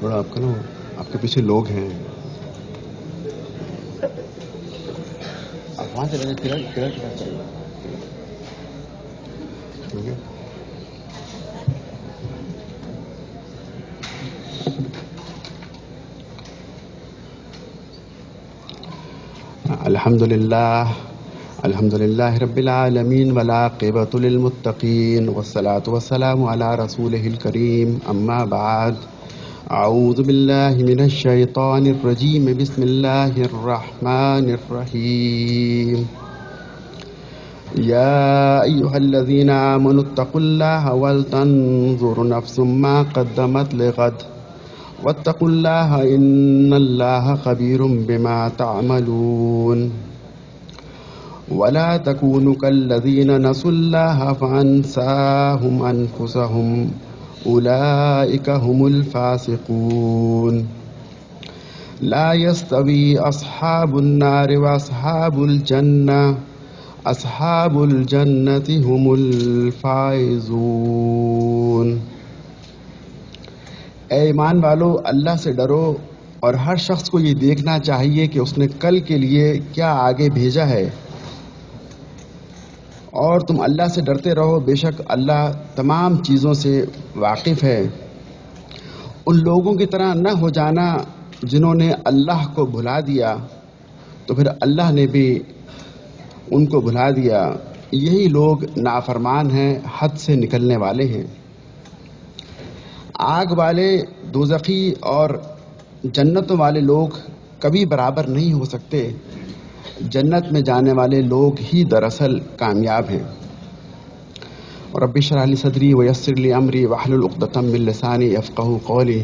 تھوڑا آپ کا نا آپ کے پیچھے لوگ ہیں. وہاں سے کرل کے پاس چلیے. ٹھیک ہے. الحمد للہ رب العالمین والعاقبۃ للمتقین والصلاة والسلام علی رسولہ الکریم اما بعد اعوذ باللہ من الشیطان الرجیم بسم اللہ الرحمن الرحیم یا ایہا الذین آمنوا اتقوا اللہ ولتنظر نفس ما قدمت لغد واتقوا اللہ ان اللہ خبیر بما تعملون ولا تكونوا كالذين نسوا الله فأنساهم أنفسهم أولئك هم الفاسقون لا يستوي أصحاب النار وأصحاب الجنة هم الفائزون. اے ایمان والو، اللہ سے ڈرو اور ہر شخص کو یہ دیکھنا چاہیے کہ اس نے کل کے لیے کیا آگے بھیجا ہے، اور تم اللہ سے ڈرتے رہو، بے شک اللہ تمام چیزوں سے واقف ہے. ان لوگوں کی طرح نہ ہو جانا جنہوں نے اللہ کو بھلا دیا تو پھر اللہ نے بھی ان کو بھلا دیا. یہی لوگ نافرمان ہیں، حد سے نکلنے والے ہیں. آگ والے، دوزخی اور جنتوں والے لوگ کبھی برابر نہیں ہو سکتے. جنت میں جانے والے لوگ ہی دراصل کامیاب ہیں. رب اشرح لی صدری ویسر لی امری واحلل عقدۃ من لسانی یفقہوا قولی.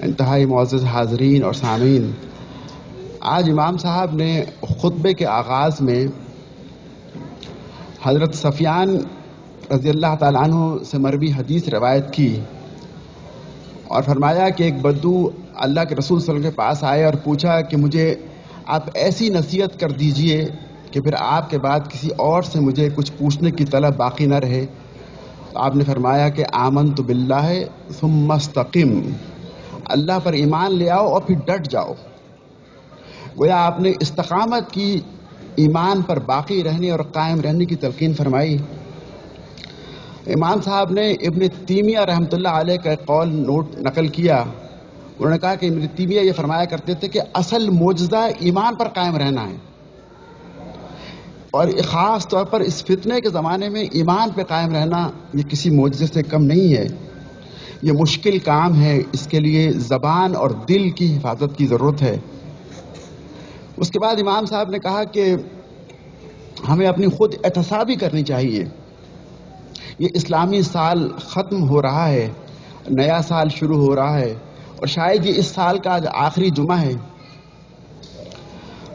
انتہائی معزز حاضرین اور سامعین، آج امام صاحب نے خطبے کے آغاز میں حضرت سفیان رضی اللہ تعالیٰ عنہ سے مروی حدیث روایت کی اور فرمایا کہ ایک بدو اللہ کے رسول صلی اللہ علیہ وسلم کے پاس آئے اور پوچھا کہ مجھے آپ ایسی نصیحت کر دیجئے کہ پھر آپ کے بعد کسی اور سے مجھے کچھ پوچھنے کی طلب باقی نہ رہے. تو آپ نے فرمایا کہ آمنت باللہ ثم استقم، اللہ پر ایمان لے آؤ اور پھر ڈٹ جاؤ. گویا آپ نے استقامت کی، ایمان پر باقی رہنے اور قائم رہنے کی تلقین فرمائی. امام صاحب نے ابن تیمیہ رحمۃ اللہ علیہ کا ایک قول نقل کیا. انہوں نے کہا کہ ابن تیمیہ یہ فرمایا کرتے تھے کہ اصل معجزہ ایمان پر قائم رہنا ہے، اور خاص طور پر اس فتنے کے زمانے میں ایمان پہ قائم رہنا یہ کسی معجزے سے کم نہیں ہے. یہ مشکل کام ہے، اس کے لیے زبان اور دل کی حفاظت کی ضرورت ہے. اس کے بعد امام صاحب نے کہا کہ ہمیں اپنی خود احتسابی کرنی چاہیے. یہ اسلامی سال ختم ہو رہا ہے، نیا سال شروع ہو رہا ہے، اور شاید یہ اس سال کا آج آخری جمعہ ہے.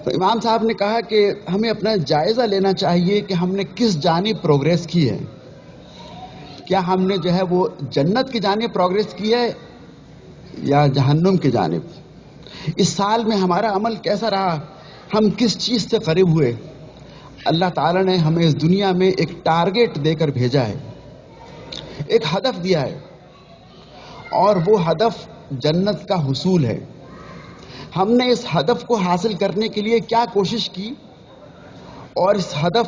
تو امام صاحب نے کہا کہ ہمیں اپنا جائزہ لینا چاہیے کہ ہم نے کس جانب پروگریس کی ہے. کیا ہم نے جو ہے وہ جنت کی جانب پروگریس کی ہے یا جہنم کی جانب؟ اس سال میں ہمارا عمل کیسا رہا؟ ہم کس چیز سے قریب ہوئے؟ اللہ تعالیٰ نے ہمیں اس دنیا میں ایک ٹارگٹ دے کر بھیجا ہے، ایک ہدف دیا ہے، اور وہ ہدف جنت کا حصول ہے. ہم نے اس ہدف کو حاصل کرنے کے لیے کیا کوشش کی اور اس ہدف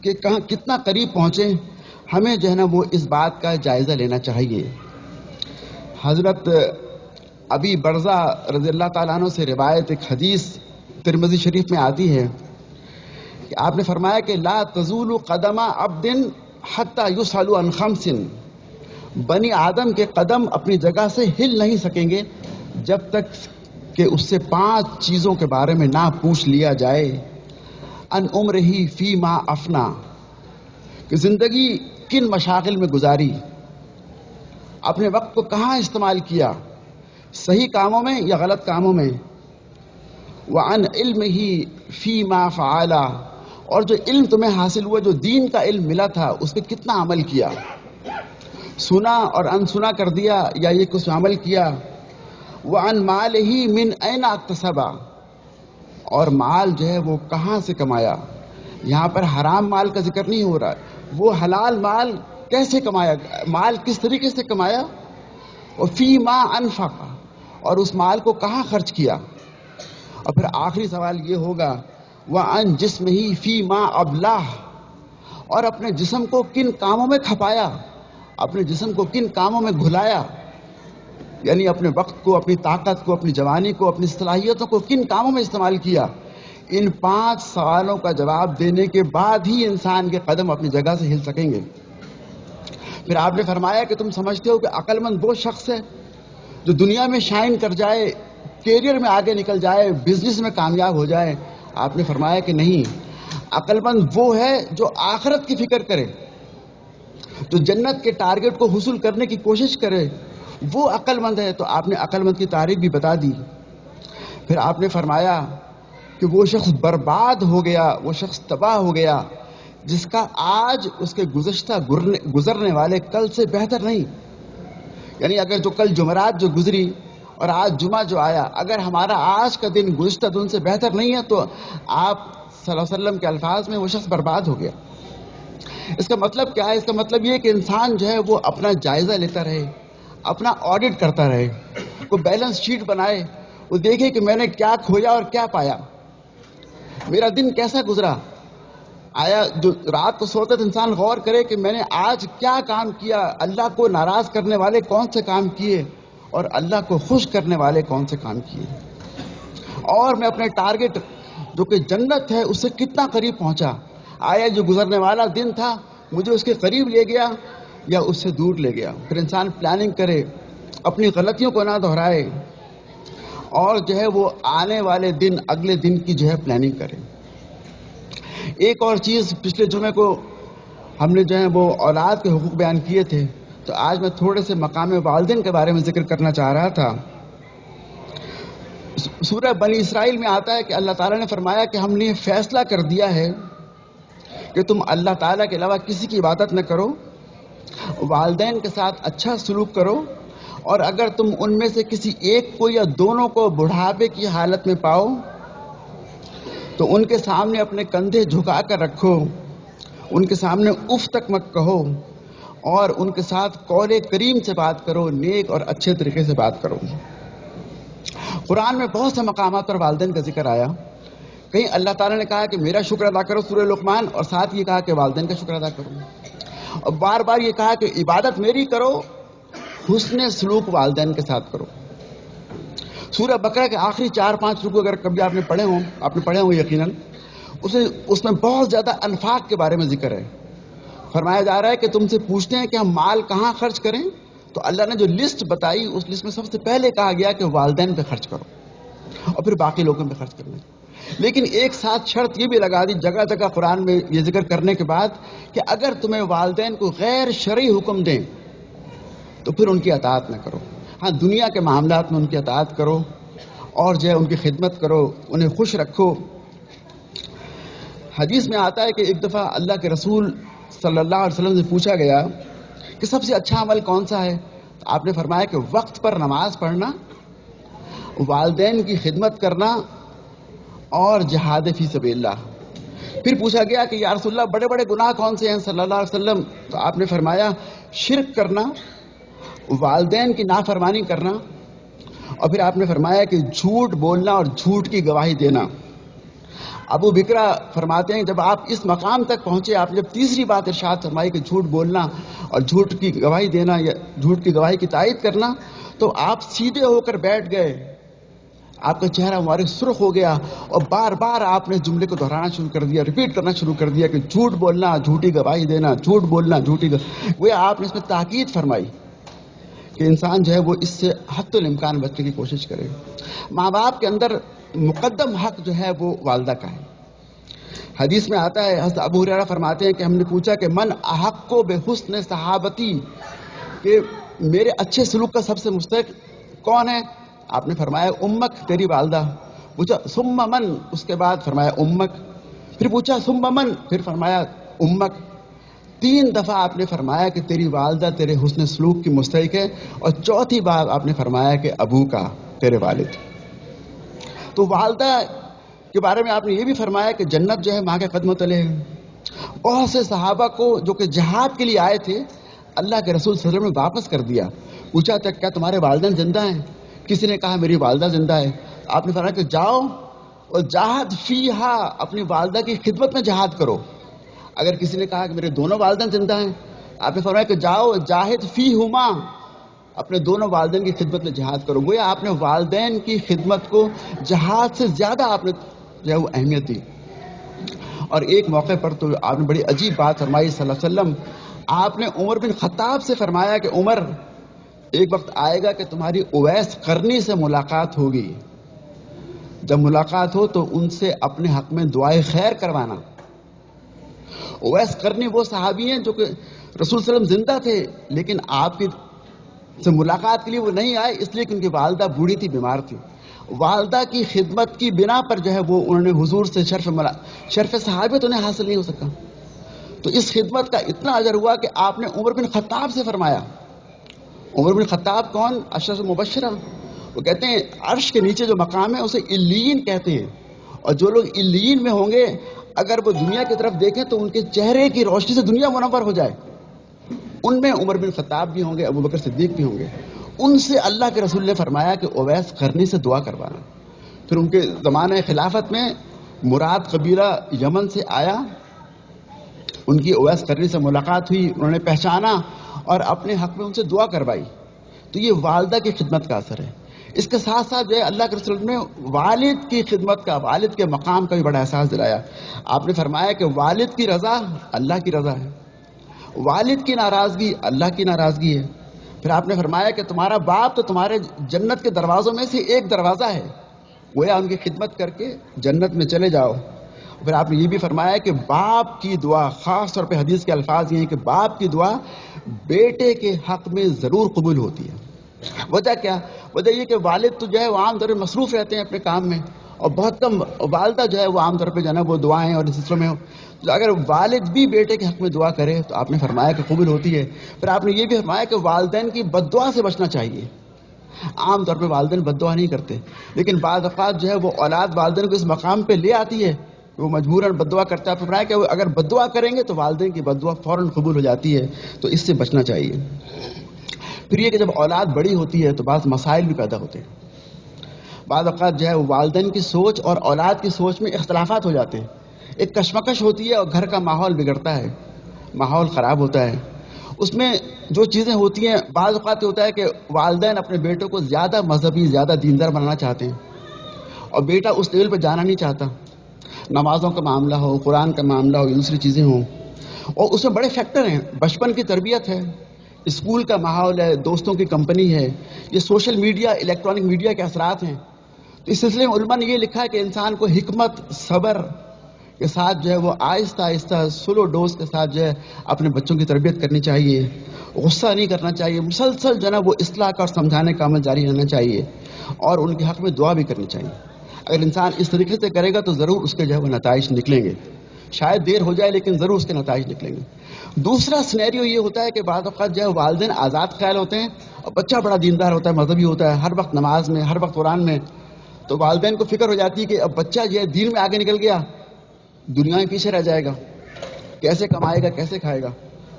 کے کتنا قریب پہنچے، ہمیں جو ہے نا وہ اس بات کا جائزہ لینا چاہیے. حضرت ابی برزہ رضی اللہ تعالیٰ عنہ سے روایت ایک حدیث ترمذی شریف میں آتی ہے کہ آپ نے فرمایا کہ لا تزول قدم عبد حتی یسأل عن خمس، بنی آدم کے قدم اپنی جگہ سے ہل نہیں سکیں گے جب تک کہ اس سے 5 چیزوں کے بارے میں نہ پوچھ لیا جائے. ان عمرہ فیما افنا، کہ زندگی کن مشاغل میں گزاری، اپنے وقت کو کہاں استعمال کیا، صحیح کاموں میں یا غلط کاموں میں. وعن علمہ فیما فعلا، اور جو علم تمہیں حاصل ہوا، جو دین کا علم ملا تھا، اس پہ کتنا عمل کیا، سنا اور انسنا کر دیا یا یہ کچھ عمل کیا. وعن مالہ من این اکتسبا، اور مال جو ہے وہ کہاں سے کمایا. یہاں پر حرام مال کا ذکر نہیں ہو رہا، وہ حلال مال کیسے کمایا، مال کس طریقے سے کمایا. اور فی ما انفق، اور اس مال کو کہاں خرچ کیا. اور پھر آخری سوال یہ ہوگا وَعَنْ جِسْمِهِ فِي مَا أَبْلَاهُ, اور اپنے جسم کو کن کاموں میں کھپایا, اپنے جسم کو کن کاموں میں گھلایا, یعنی اپنے وقت کو, اپنی طاقت کو, اپنی جوانی کو, اپنی صلاحیتوں کو کن کاموں میں استعمال کیا. ان 5 سوالوں کا جواب دینے کے بعد ہی انسان کے قدم اپنی جگہ سے ہل سکیں گے. پھر آپ نے فرمایا کہ تم سمجھتے ہو کہ عقل مند وہ شخص ہے جو دنیا میں شائن کر جائے, کیریئر میں آگے نکل جائے, بزنس میں کامیاب ہو جائے. آپ نے فرمایا کہ نہیں, عقل مند وہ ہے جو آخرت کی فکر کرے, جو جنت کے ٹارگٹ کو حصول کرنے کی کوشش کرے, وہ عقل مند ہے. تو آپ نے عقل مند کی تعریف بھی بتا دی. پھر آپ نے فرمایا کہ وہ شخص برباد ہو گیا, وہ شخص تباہ ہو گیا جس کا آج اس کے گزرنے والے کل سے بہتر نہیں. یعنی اگر جو کل جمعرات جو گزری اور آج جمعہ جو آیا, اگر ہمارا آج کا دن گزشتہ دن سے بہتر نہیں ہے تو آپ صلی اللہ علیہ وسلم کے الفاظ میں وہ شخص برباد ہو گیا. اس کا مطلب کیا ہے؟ اس کا مطلب یہ کہ انسان جو ہے وہ اپنا جائزہ لیتا رہے, اپنا آڈٹ کرتا رہے, وہ بیلنس شیٹ بنائے, وہ دیکھے کہ میں نے کیا کھویا اور کیا پایا, میرا دن کیسا گزرا. آیا جو رات کو سوتے انسان غور کرے کہ میں نے آج کیا کام کیا, اللہ کو ناراض کرنے والے کون سے کام کیے اور اللہ کو خوش کرنے والے کون سے کام کیے, اور میں اپنے ٹارگٹ جو کہ جنت ہے اس سے کتنا قریب پہنچا. آیا جو گزرنے والا دن تھا مجھے اس کے قریب لے گیا یا اس سے دور لے گیا. پھر انسان پلاننگ کرے, اپنی غلطیوں کو نہ دہرائے, اور جو ہے وہ آنے والے دن, اگلے دن کی جو ہے پلاننگ کرے. ایک اور چیز, پچھلے جمعے کو ہم نے جو ہے وہ اولاد کے حقوق بیان کیے تھے, تو آج میں تھوڑے سے مقام والدین کے بارے میں ذکر کرنا چاہ رہا تھا. سورہ بنی اسرائیل میں آتا ہے کہ اللہ تعالیٰ نے فرمایا کہ ہم نے فیصلہ کر دیا ہے کہ تم اللہ تعالیٰ کے علاوہ کسی کی عبادت نہ کرو, والدین کے ساتھ اچھا سلوک کرو, اور اگر تم ان میں سے کسی ایک کو یا دونوں کو بڑھاپے کی حالت میں پاؤ تو ان کے سامنے اپنے کندھے جھکا کر رکھو, ان کے سامنے اف تک مت کہو, اور ان کے ساتھ قول کریم سے بات کرو, نیک اور اچھے طریقے سے بات کرو. قرآن میں بہت سے مقامات پر والدین کا ذکر آیا. کہیں اللہ تعالیٰ نے کہا کہ میرا شکر ادا کرو, سورہ لقمان, اور ساتھ یہ کہا کہ والدین کا شکر ادا کرو, اور بار بار یہ کہا کہ عبادت میری کرو, حسن سلوک والدین کے ساتھ کرو. سورہ بقرہ کے آخری 4-5 رکوع اگر کبھی آپ نے پڑھے ہوں یقیناً, اس میں بہت زیادہ انفاق کے بارے میں ذکر ہے. فرمایا جا رہا ہے کہ تم سے پوچھتے ہیں کہ ہم مال کہاں خرچ کریں, تو اللہ نے جو لسٹ بتائی اس لسٹ میں سب سے پہلے کہا گیا کہ والدین پہ خرچ کرو, اور پھر باقی لوگوں پہ خرچ کرنا. لیکن ایک ساتھ شرط یہ بھی لگا دی جگہ جگہ قرآن میں یہ ذکر کرنے کے بعد کہ اگر تمہیں والدین کو غیر شرعی حکم دیں تو پھر ان کی اطاعت نہ کرو. ہاں, دنیا کے معاملات میں ان کی اطاعت کرو, اور جو ہے ان کی خدمت کرو, انہیں خوش رکھو. حدیث میں آتا ہے کہ ایک دفعہ اللہ کے رسول صلی اللہ علیہ وسلم سے پوچھا گیا کہ سب سے اچھا عمل کون سا ہے؟ تو آپ نے فرمایا کہ وقت پر نماز پڑھنا, والدین کی خدمت کرنا, اور جہاد فی سبیل اللہ. پھر پوچھا گیا کہ یا رسول اللہ بڑے بڑے گناہ کون سے ہیں صلی اللہ علیہ وسلم؟ تو آپ نے فرمایا شرک کرنا, والدین کی نافرمانی کرنا, اور پھر آپ نے فرمایا کہ جھوٹ بولنا اور جھوٹ کی گواہی دینا. ابو بکرا فرماتے ہیں جب آپ اس مقام تک پہنچے, آپ نے جب تیسری بات ارشاد فرمائی کہ جھوٹ بولنا اور جھوٹ کی گواہی دینا یا جھوٹ کی گواہی کی تائید کرنا, تو آپ سیدھے ہو کر بیٹھ گئے, آپ کا چہرہ مبارک سرخ ہو گیا, اور بار بار آپ نے جملے کو دہرانا شروع کر دیا, ریپیٹ کرنا شروع کر دیا کہ جھوٹ بولنا, جھوٹی گواہی دینا, جھوٹ بولنا, جھوٹی وہ آپ نے اس میں تاکید فرمائی کہ انسان جو ہے وہ اس سے حد الامکان بچنے کی کوشش کرے. ماں باپ کے اندر مقدم حق جو ہے وہ والدہ کا ہے. حدیث میں آتا ہے, حضرت ابو ہریرہ فرماتے ہیں کہ ہم نے پوچھا کہ من احق کو بے حسن صحابتی, کہ میرے اچھے سلوک کا سب سے مستحق کون ہے؟ آپ نے فرمایا امک, تیری والدہ. پوچھا ثم من, اس کے بعد فرمایا امک. پھر پوچھا ثم من, پھر فرمایا امک. 3 دفعہ آپ نے فرمایا کہ تیری والدہ تیرے حسن سلوک کی مستحق ہے, اور چوتھی بار آپ نے فرمایا کہ ابو کا, تیرے والد. تو والدہ کے بارے میں آپ نے یہ بھی فرمایا کہ جنت جو ہے ماں کے قدموں تلے ہے. بہت سے صحابہ کو جو کہ جہاد کے لیے آئے تھے اللہ کے رسول صلی اللہ علیہ وسلم نے واپس کر دیا. پوچھا تھا کیا تمہارے والدین زندہ ہیں؟ کسی نے کہا میری والدہ زندہ ہے، آپ نے فرمایا کہ جاؤ اور جہاد فیہا، اپنی والدہ کی خدمت میں جہاد کرو۔ اگر کسی نے کہا کہ میرے دونوں والدین زندہ ہیں، آپ نے فرمایا کہ جاؤ جاہد فیہما، اپنے دونوں والدین کی خدمت میں جہاد کرو۔ گویا آپ نے والدین کی خدمت کو جہاد سے زیادہ آپ نے جو ہے وہ اہمیت دی۔ اور ایک موقع پر تو آپ نے بڑی عجیب بات فرمائی صلی اللہ علیہ وسلم، آپ نے عمر بن خطاب سے فرمایا کہ عمر، ایک وقت آئے گا کہ تمہاری اویس قرنی سے ملاقات ہوگی، جب ملاقات ہو تو ان سے اپنے حق میں دعائے خیر کروانا۔ اویس قرنی وہ صحابی ہیں جو کہ رسول صلی اللہ علیہ وسلم زندہ تھے، لیکن آپ کی سے ملاقات کے لیے وہ نہیں آئے، اس لیے کہ ان کی والدہ بوڑھی تھی، بیمار تھی۔ والدہ کی خدمت کی بنا پر جو ہے وہ انہوں نے حضور سے شرف صحابیت انہیں حاصل نہیں ہو سکا، تو اس خدمت کا اتنا اجر ہوا کہ آپ نے عمر بن خطاب سے فرمایا۔ عمر بن خطاب کون؟ اشرف مبشرہ، وہ کہتے ہیں عرش کے نیچے جو مقام ہے اسے علیین کہتے ہیں، اور جو لوگ علیین میں ہوں گے اگر وہ دنیا کی طرف دیکھیں تو ان کے چہرے کی روشنی سے دنیا منور ہو جائے۔ ان میں عمر بن خطاب بھی ہوں گے، ابو بکر صدیق بھی ہوں گے۔ ان سے اللہ کے رسول نے فرمایا کہ اویس قرنی سے دعا کروانا۔ پھر ان کے زمانہ خلافت میں مراد قبیلہ یمن سے آیا، ان کی اویس قرنی سے ملاقات ہوئی، انہوں نے پہچانا اور اپنے حق میں ان سے دعا کروائی۔ تو یہ والدہ کی خدمت کا اثر ہے۔ اس کے ساتھ ساتھ جو ہے اللہ کے رسول نے والد کی خدمت کا، والد کے مقام کا بھی بڑا احساس دلایا۔ آپ نے فرمایا کہ والد کی رضا اللہ کی رضا ہے، والد کی ناراضگی اللہ کی ناراضگی ہے۔ پھر آپ نے فرمایا کہ تمہارا باپ تو تمہارے جنت کے دروازوں میں سے ایک دروازہ ہے، گویا ان کی خدمت کر کے جنت میں چلے جاؤ۔ پھر آپ نے یہ بھی فرمایا کہ باپ کی دعا، خاص طور پہ حدیث کے الفاظ یہ ہیں کہ باپ کی دعا بیٹے کے حق میں ضرور قبول ہوتی ہے۔ وجہ کیا؟ وجہ یہ کہ والد تو جو ہے وہ عام طور پہ مصروف رہتے ہیں اپنے کام میں، اور بہت کم والدہ جو ہے وہ عام طور پہ جو ہے نا وہ دعائیں اور اس سلسلے میں تو اگر والد بھی بیٹے کے حق میں دعا کرے تو آپ نے فرمایا کہ قبول ہوتی ہے۔ پھر آپ نے یہ بھی فرمایا کہ والدین کی بد دعا سے بچنا چاہیے۔ عام طور پہ والدین بد دعا نہیں کرتے، لیکن بعض اوقات جو ہے وہ اولاد والدین کو اس مقام پہ لے آتی ہے، وہ مجبوراً بد دعا کرتا ہے۔ فرمایا کہ وہ اگر بد دعا کریں گے تو والدین کی بد دعا فوراً قبول ہو جاتی ہے، تو اس سے بچنا چاہیے۔ پھر یہ کہ جب اولاد بڑی ہوتی ہے تو بعض مسائل بھی پیدا ہوتے ہیں۔ بعض اوقات جو ہے وہ والدین کی سوچ اور اولاد کی سوچ میں اختلافات ہو جاتے ہیں، ایک کشمکش ہوتی ہے اور گھر کا ماحول بگڑتا ہے، ماحول خراب ہوتا ہے۔ اس میں جو چیزیں ہوتی ہیں، بعض اوقات ہوتا ہے کہ والدین اپنے بیٹوں کو زیادہ مذہبی، زیادہ دیندار بنانا چاہتے ہیں، اور بیٹا اس لیول پہ جانا نہیں چاہتا۔ نمازوں کا معاملہ ہو، قرآن کا معاملہ ہو، دوسری چیزیں ہوں، اور اس میں بڑے فیکٹر ہیں۔ بچپن کی تربیت ہے، اسکول کا ماحول ہے، دوستوں کی کمپنی ہے، یہ سوشل میڈیا، الیکٹرانک میڈیا کے اثرات ہیں۔ تو اس سلسلے میں علماء نے یہ لکھا ہے کہ انسان کو حکمت، صبر کے ساتھ جو ہے وہ آہستہ آہستہ سلو ڈوز کے ساتھ جو ہے اپنے بچوں کی تربیت کرنی چاہیے، غصہ نہیں کرنا چاہیے، مسلسل جو ہے وہ اصلاح کا اور سمجھانے کا عمل جاری رہنا چاہیے، اور ان کے حق میں دعا بھی کرنی چاہیے۔ اگر انسان اس طریقے سے کرے گا تو ضرور اس کے جو ہے وہ نتائج نکلیں گے، شاید دیر ہو جائے لیکن ضرور اس کے نتائج نکلیں گے۔ دوسرا سینیریو یہ ہوتا ہے کہ بعض اوقات جو ہے والدین آزاد خیال ہوتے ہیں اور بچہ بڑا دیندار ہوتا ہے، مذہبی ہوتا ہے، ہر وقت نماز میں، ہر وقت قرآن میں، تو والدین کو فکر ہو جاتی ہے کہ اب بچہ جو ہے دین میں آگے نکل گیا، دنیا میں پیچھے رہ جائے گا، کیسے کمائے گا، کیسے کھائے گا۔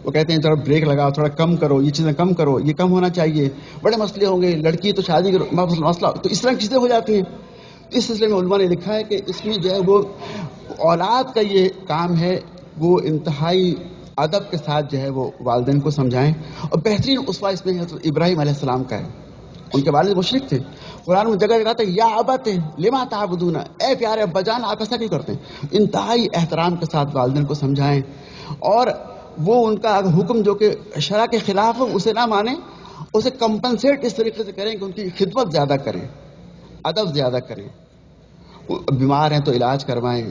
وہ کہتے ہیں تھوڑا بریک لگاؤ، تھوڑا کم کرو، یہ چیزیں کم کرو، یہ کم ہونا چاہیے، بڑے مسئلے ہوں گے، لڑکی تو شادی کرو، مسئلہ، تو اس طرح کی چیزیں ہو جاتی ہیں۔ اس سلسلے میں علماء نے لکھا ہے کہ اس میں جو ہے وہ اولاد کا یہ کام ہے وہ انتہائی ادب کے ساتھ جو ہے وہ والدین کو سمجھائیں، اور بہترین اسوہ اس میں حضرت ابراہیم علیہ السلام کا ہے۔ ان کے والد مشرک تھے، قرآن میں جگہ جگہ تھا یا ابت لما تعبدون، اے پیارے ابا جان آپ ایسا کیوں کرتے ہیں۔ انتہائی احترام کے ساتھ والدین کو سمجھائیں، اور وہ ان کا حکم جو کہ شرع کے خلاف ہو اسے نہ مانیں، اسے کمپنسیٹ اس طریقے سے کریں کہ ان کی خدمت زیادہ کریں، ادب زیادہ کریں، بیمار ہیں تو علاج کروائیں،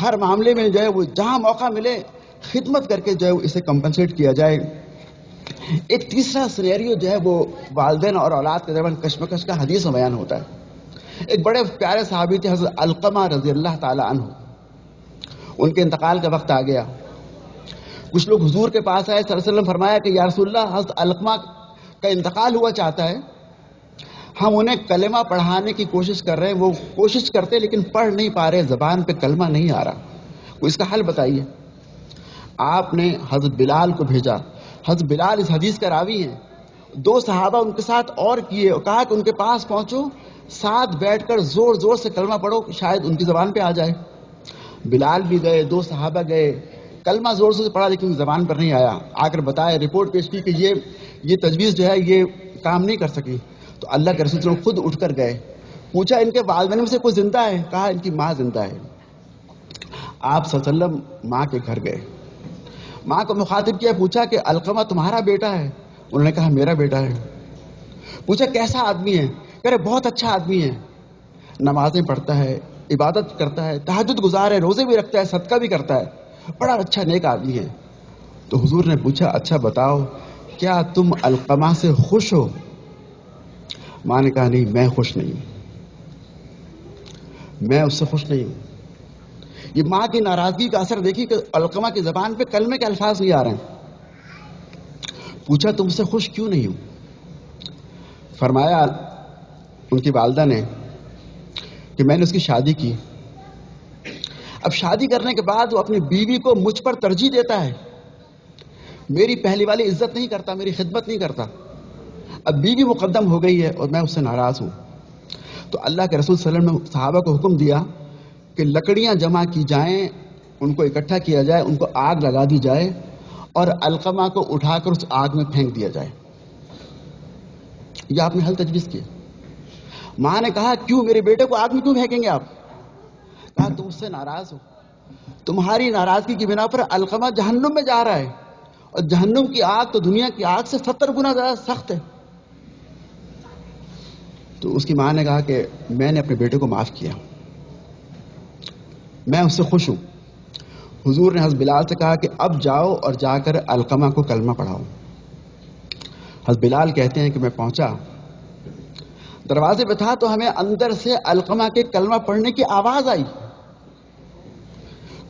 ہر معاملے میں جو ہے وہ جہاں موقع ملے خدمت کر کے جو ہے اسے کمپنسیٹ کیا جائے۔ ایک تیسرا سینیریو جو ہے وہ والدین اور اولاد کے درمیان کشمکش کا حدیث میں بیان ہوتا ہے۔ ایک بڑے پیارے صحابی تھے حضرت علقمہ رضی اللہ تعالی عنہ، ان کے انتقال کا وقت آ گیا۔ کچھ لوگ حضور کے پاس آئے، صلی اللہ علیہ وسلم فرمایا کہ یا رسول اللہ حضرت علقمہ کا انتقال ہوا چاہتا ہے، ہم انہیں کلمہ پڑھانے کی کوشش کر رہے ہیں، وہ کوشش کرتے لیکن پڑھ نہیں پا رہے، زبان پہ کلمہ نہیں آ رہا، کوئی اس کا حل بتائیے۔ آپ نے حضرت بلال کو بھیجا۔ حضرت بلال اس حدیث کا راوی ہیں، 2 صحابہ ان کے ساتھ اور کیے اور کہا کہ ان کے پاس پہنچو، ساتھ بیٹھ کر زور زور سے کلمہ پڑھو، شاید ان کی زبان پہ آ جائے۔ بلال بھی گئے، 2 صحابہ گئے، کلمہ زور سے پڑھا لیکن زبان پر نہیں آیا، آ کر بتایا، رپورٹ پیش کی کہ یہ تجویز جو ہے یہ کام نہیں کر سکی۔ تو اللہ کے رسول صلی اللہ علیہ وسلم خود اٹھ کر گئے، پوچھا ان کے والدین میں سے کوئی زندہ ہے؟ کہا ان کی ماں زندہ ہے۔ آپ صلی اللہ علیہ وسلم ماں کے گھر گئے، ماں کو مخاطب کیا، پوچھا کہ علقمہ تمہارا بیٹا ہے؟ انہوں نے کہا میرا بیٹا ہے۔ پوچھا کیسا آدمی ہے؟ کہہ رہے بہت اچھا آدمی ہے، نمازیں پڑھتا ہے، عبادت کرتا ہے، تہجد گزار ہے، روزے بھی رکھتا ہے، صدقہ بھی کرتا ہے، بڑا اچھا نیک آدمی ہے۔ تو حضور نے پوچھا اچھا بتاؤ کیا تم علقمہ سے خوش ہو؟ ماں نے کہا نہیں، میں خوش نہیں ہوں، میں اس سے خوش نہیں ہوں۔ یہ ماں کی ناراضگی کا اثر دیکھی کہ علقمہ کی زبان پہ کلمے کے الفاظ نہیں آ رہے ہیں۔ پوچھا تم سے خوش کیوں نہیں ہوں؟ فرمایا ان کی والدہ نے کہ میں نے اس کی شادی کی، اب شادی کرنے کے بعد وہ اپنی بیوی کو مجھ پر ترجیح دیتا ہے، میری پہلی والی عزت نہیں کرتا، میری خدمت نہیں کرتا، اب بیوی مقدم ہو گئی ہے اور میں اس سے ناراض ہوں۔ تو اللہ کے رسول صلی اللہ علیہ وسلم نے صحابہ کو حکم دیا کہ لکڑیاں جمع کی جائیں، ان کو اکٹھا کیا جائے، ان کو آگ لگا دی جائے اور علقمہ کو اٹھا کر اس آگ میں پھینک دیا جائے۔ یہ آپ نے حل تجویز کیا۔ ماں نے کہا کیوں میرے بیٹے کو آگ میں کیوں پھینکیں گے آپ؟ کہا تم اس سے ناراض ہو، تمہاری ناراضگی کی بنا پر علقمہ جہنم میں جا رہا ہے، اور جہنم کی آگ تو دنیا کی آگ سے 70 گنا زیادہ سخت ہے۔ تو اس کی ماں نے کہا کہ میں نے اپنے بیٹے کو معاف کیا، میں اس سے خوش ہوں۔ حضور نے حضرت بلال سے کہا کہ اب جاؤ اور جا کر علقمہ کو کلمہ پڑھاؤ۔ حضرت بلال کہتے ہیں کہ میں پہنچا، دروازے پہ تھا تو ہمیں اندر سے علقمہ کے کلمہ پڑھنے کی آواز آئی،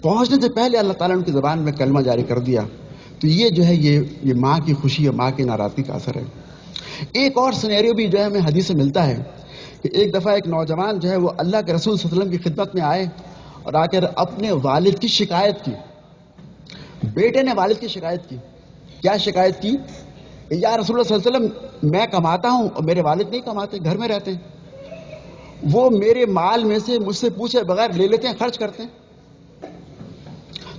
پہنچنے سے پہلے اللہ تعالیٰ نے ان کی زبان میں کلمہ جاری کر دیا۔ تو یہ جو ہے یہ ماں کی خوشی اور ماں کی ناراضگی کا اثر ہے۔ ایک اور سینیریو بھی جو ہے ہمیں حدیث سے ملتا ہے کہ ایک دفعہ ایک نوجوان جو ہے وہ اللہ کے رسول صلی اللہ علیہ وسلم کی خدمت میں آئے اور آ کر اپنے والد کی شکایت کی۔ بیٹے نے والد کی شکایت کی، کیا شکایت کی کہ یا رسول اللہ صلی اللہ علیہ وسلم میں کماتا ہوں اور میرے والد نہیں کماتے، گھر میں رہتے ہیں، وہ میرے مال میں سے مجھ سے پوچھے بغیر لے لیتے ہیں، خرچ کرتے ہیں،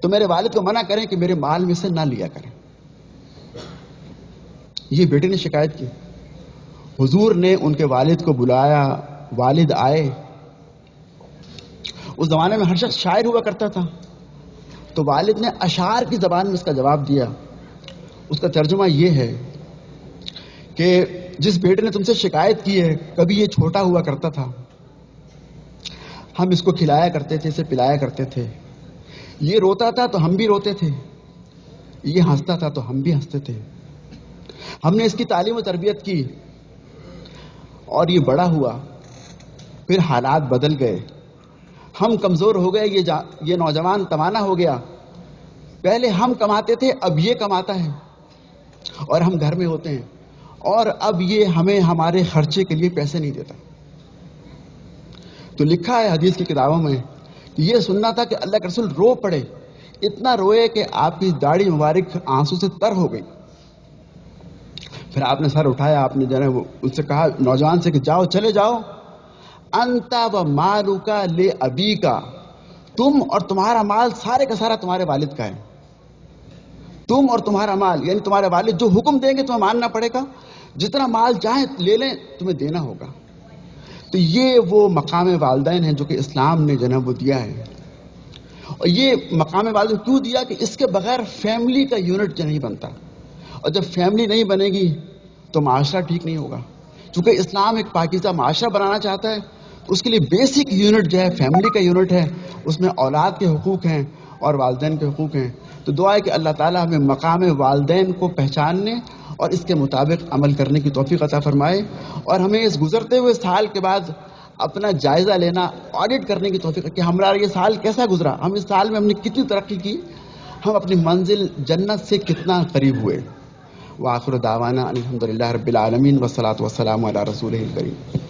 تو میرے والد کو منع کریں کہ میرے مال میں سے نہ لیا کریں۔ یہ بیٹے نے شکایت کی، حضور نے ان کے والد کو بلایا، والد آئے۔ اس زمانے میں ہر شخص شاعر ہوا کرتا تھا، تو والد نے اشعار کی زبان میں اس کا جواب دیا۔ اس کا ترجمہ یہ ہے کہ جس بیٹے نے تم سے شکایت کی ہے، کبھی یہ چھوٹا ہوا کرتا تھا، ہم اس کو کھلایا کرتے تھے، اسے پلایا کرتے تھے، یہ روتا تھا تو ہم بھی روتے تھے، یہ ہنستا تھا تو ہم بھی ہنستے تھے، ہم نے اس کی تعلیم و تربیت کی اور یہ بڑا ہوا، پھر حالات بدل گئے، ہم کمزور ہو گئے، یہ نوجوان توانا ہو گیا، پہلے ہم کماتے تھے اب یہ کماتا ہے اور ہم گھر میں ہوتے ہیں، اور اب یہ ہمیں ہمارے خرچے کے لیے پیسے نہیں دیتا۔ تو لکھا ہے حدیث کی کتابوں میں کہ یہ سننا تھا کہ اللہ کے رسول رو پڑے، اتنا روئے کہ آپ کی داڑھی مبارک آنسو سے تر ہو گئی۔ پھر آپ نے سر اٹھایا، آپ نے جو ہے ان سے کہا نوجوان سے کہ جاؤ، چلے جاؤ، انت و مالک لابیکا، تم اور تمہارا مال سارے کا سارا تمہارے والد کا ہے، تم اور تمہارا مال، یعنی تمہارے والد جو حکم دیں گے تمہیں ماننا پڑے گا، جتنا مال چاہیں لے لیں، تمہیں دینا ہوگا۔ تو یہ وہ مقام والدین ہیں جو کہ اسلام نے جناب وہ دیا ہے، اور یہ مقام والدین کیوں دیا کہ اس کے بغیر فیملی کا یونٹ جو نہیں بنتا، اور جب فیملی نہیں بنے گی تو معاشرہ ٹھیک نہیں ہوگا۔ چونکہ اسلام ایک پاکیزہ معاشرہ بنانا چاہتا ہے، اس کے لیے بیسک یونٹ جو ہے فیملی کا یونٹ ہے، اس میں اولاد کے حقوق ہیں اور والدین کے حقوق ہیں۔ تو دعا ہے کہ اللہ تعالیٰ ہمیں مقام والدین کو پہچاننے اور اس کے مطابق عمل کرنے کی توفیق عطا فرمائے، اور ہمیں اس گزرتے ہوئے سال کے بعد اپنا جائزہ لینا، آڈٹ کرنے کی توفیق، کہ ہمارا یہ سال کیسا گزرا، ہم اس سال میں ہم نے کتنی ترقی کی، ہم اپنی منزل جنت سے کتنا قریب ہوئے۔ وآخر دعوانا الحمدللہ رب العالمین والصلاة والسلام علی رسولہ الکریم۔